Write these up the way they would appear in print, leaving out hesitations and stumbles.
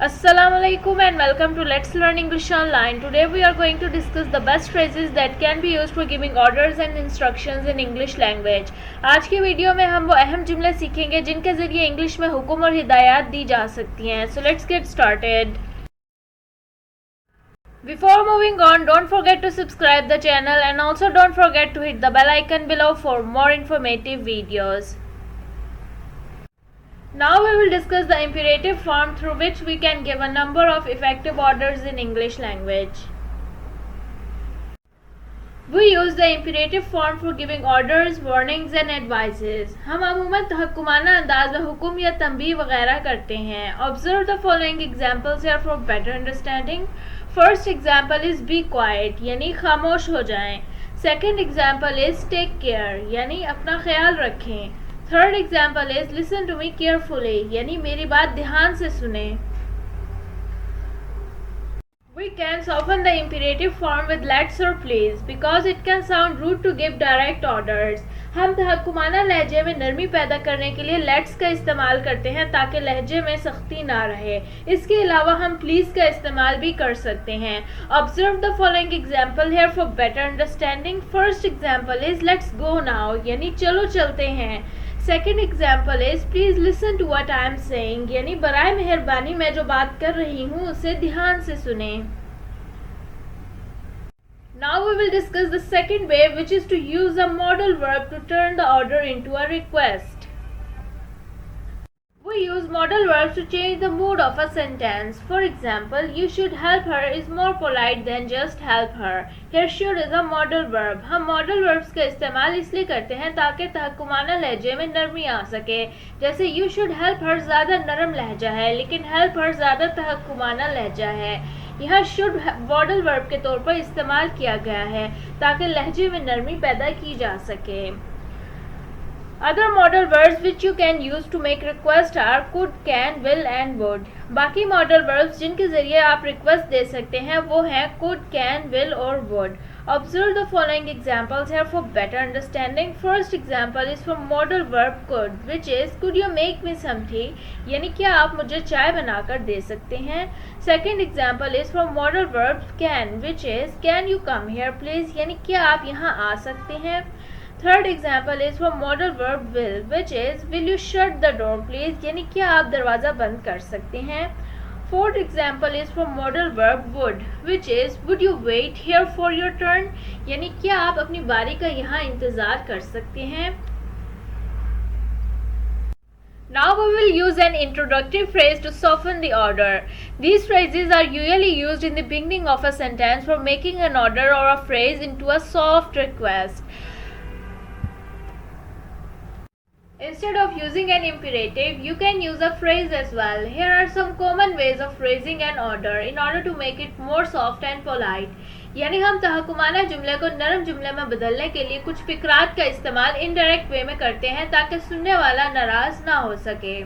Assalamualaikum and welcome to Let's Learn English Online. Today we are going to discuss the best phrases that can be used for giving orders and instructions in English language. आज की video में हम वो अहम जुमले सीखेंगे जिनके ज़रिए इंग्लिश में हुक्म और हिदायत दी जा सकती हैं. So let's get started. Before moving on, don't forget to subscribe the channel and also don't forget to hit the bell icon below for more informative videos. Now we will discuss the imperative form through which we can give a number of effective orders in English language. We use the imperative form for giving orders, warnings and advices. हम अमूमन तहक्कुमाना अंदाज में हुक्म या तंबीह वगैरह करते हैं. Observe the following examples here for better understanding. First example is be quiet, यानी खामोश हो जाएं. Second example is take care, यानी अपना ख्याल रखें. Third example is listen to me carefully, यानी मेरी बात ध्यान से सुने. We can soften the imperative form with let's or please because it can sound rude to give direct orders. हम तहक्कुमाना लहजे में नरमी पैदा करने के लिए लेट्स का इस्तेमाल करते हैं ताकि लहजे में सख्ती ना रहे. इसके अलावा हम प्लीज का इस्तेमाल भी कर सकते हैं. Observe the following example here for better understanding. First example is let's go now, यानी चलो चलते हैं. Second example is please listen to what I am saying, यानी बराए मेहरबानी मैं जो बात कर रही हूँ उसे ध्यान से सुने. Now we will discuss the second way, which is to use a modal verb to turn the order into a request. We use modal verbs to change the mood of a sentence. For example, you should help her is more polite than just help her. Here should is a modal verb. हम modal verbs का इस्तेमाल इसलिए करते हैं ताकि तहक्कुमाना लहजे में नरमी आ सके. जैसे you should help her ज़्यादा नरम लहजा है लेकिन help her ज़्यादा तहक्कुमाना लहजा है. यहाँ should modal verb के तौर पर इस्तेमाल किया गया है ताकि लहजे में नरमी पैदा की जा सके. Other modal verbs which you can use to make request are could, can, will and would. बाकी modal verbs जिनके ज़रिए आप request दे सकते हैं वो हैं could, can, will और would. Observe the following examples here for better understanding. First example is from modal verb could, which is could you make me some tea, यानी क्या आप मुझे चाय बनाकर दे सकते हैं. Second example is from modal verb can, which is can you come here please, यानी क्या आप यहाँ आ सकते हैं. Third example is from modal verb will, which is will you shut the door please, यानी क्या आप दरवाज़ा बंद कर सकते हैं. Fourth example is from modal verb would, which is would you wait here for your turn, यानी क्या आप अपनी बारी का यहाँ इंतज़ार कर सकते हैं. Now we will use an introductory phrase to soften the order. These phrases are usually used in the beginning of a sentence for making an order or a phrase into a soft request. Instead of using an imperative, you can use a phrase as well. Here are some common ways of phrasing an order in order to make it more soft and polite. यानी हम तहक्कुमाना जुमले को नरम जुमले में बदलने के लिए कुछ फिक्रात का इस्तेमाल इनडायरेक्ट वे में करते हैं ताकि सुनने वाला नाराज ना हो सके.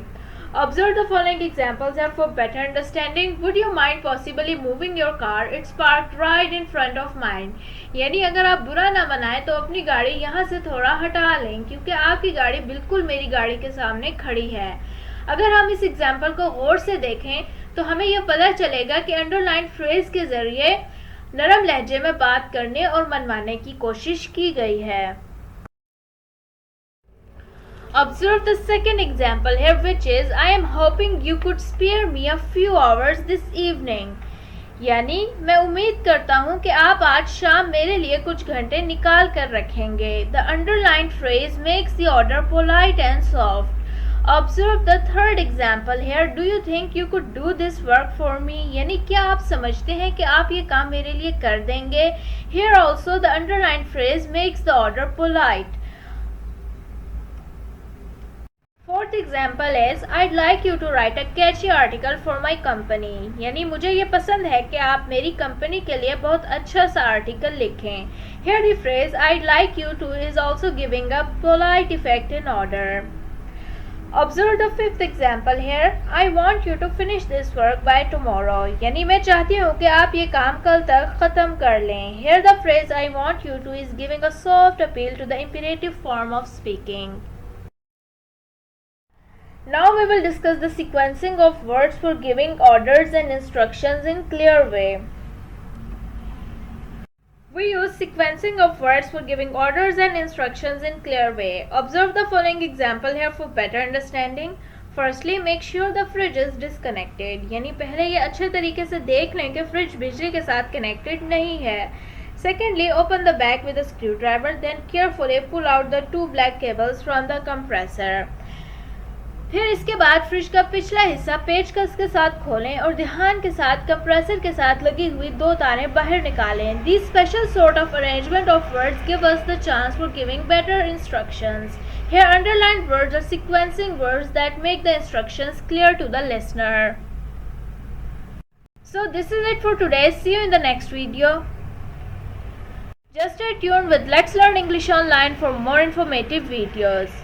Observe the following examples here for better understanding. Would you mind possibly moving your car? It's parked right in front of mine. यानी अगर आप बुरा ना मनाएं तो अपनी गाड़ी यहाँ से थोड़ा हटा लें क्योंकि आपकी गाड़ी बिल्कुल मेरी गाड़ी के सामने खड़ी है. अगर हम इस एग्जाम्पल को गौर से देखें तो हमें यह पता चलेगा कि अंडरलाइन फ्रेज के जरिए नरम लहजे में बात करने और मनवाने की कोशिश की गई है. Observe the second example here, which is I am hoping you could spare me a few hours this evening. यानी मैं उम्मीद करता हूँ कि आप आज शाम मेरे लिए कुछ घंटे निकाल कर रखेंगे. The underlined phrase makes the order polite and soft. Observe the third example here. Do you think you could do this work for me? यानी क्या आप समझते हैं कि आप ये काम मेरे लिए कर देंगे. Here also the underlined phrase makes the order polite. Fourth example is I'd like you to write a catchy article for my company. यानी मुझे ये पसंद है कि आप मेरी कंपनी के लिए बहुत अच्छा सा आर्टिकल लिखें. Here the phrase I'd like you to is also giving a polite effect in order. Observe the fifth example here. I want you to finish this work by tomorrow. यानी मैं चाहती हूँ कि आप ये काम कल तक ख़त्म कर लें. Here the phrase I want you to is giving a soft appeal to the imperative form of speaking. Now we will discuss the sequencing of words for giving orders and instructions in clear way. We use sequencing of words for giving orders and instructions in clear way. Observe the following example here for better understanding. Firstly, make sure the fridge is disconnected. यानी पहले ये अच्छे तरीके से देख लें कि fridge बिजली के साथ कनेक्टेड नहीं है. Secondly, open the bag with a screwdriver, then carefully pull out the two black cables from the compressor. फिर इसके बाद फ्रिज का पिछला हिस्सा पेचकस के साथ खोलें और ध्यान के साथ कंप्रेसर के साथ लगी हुई दो तारें बाहर निकालें. These special sort of arrangement of words give us the chance for giving better instructions. Here underlined words are sequencing words that make the instructions clear to the listener. So this is it for today. See you in the next video. Just stay tuned with Let's Learn English Online for more informative videos.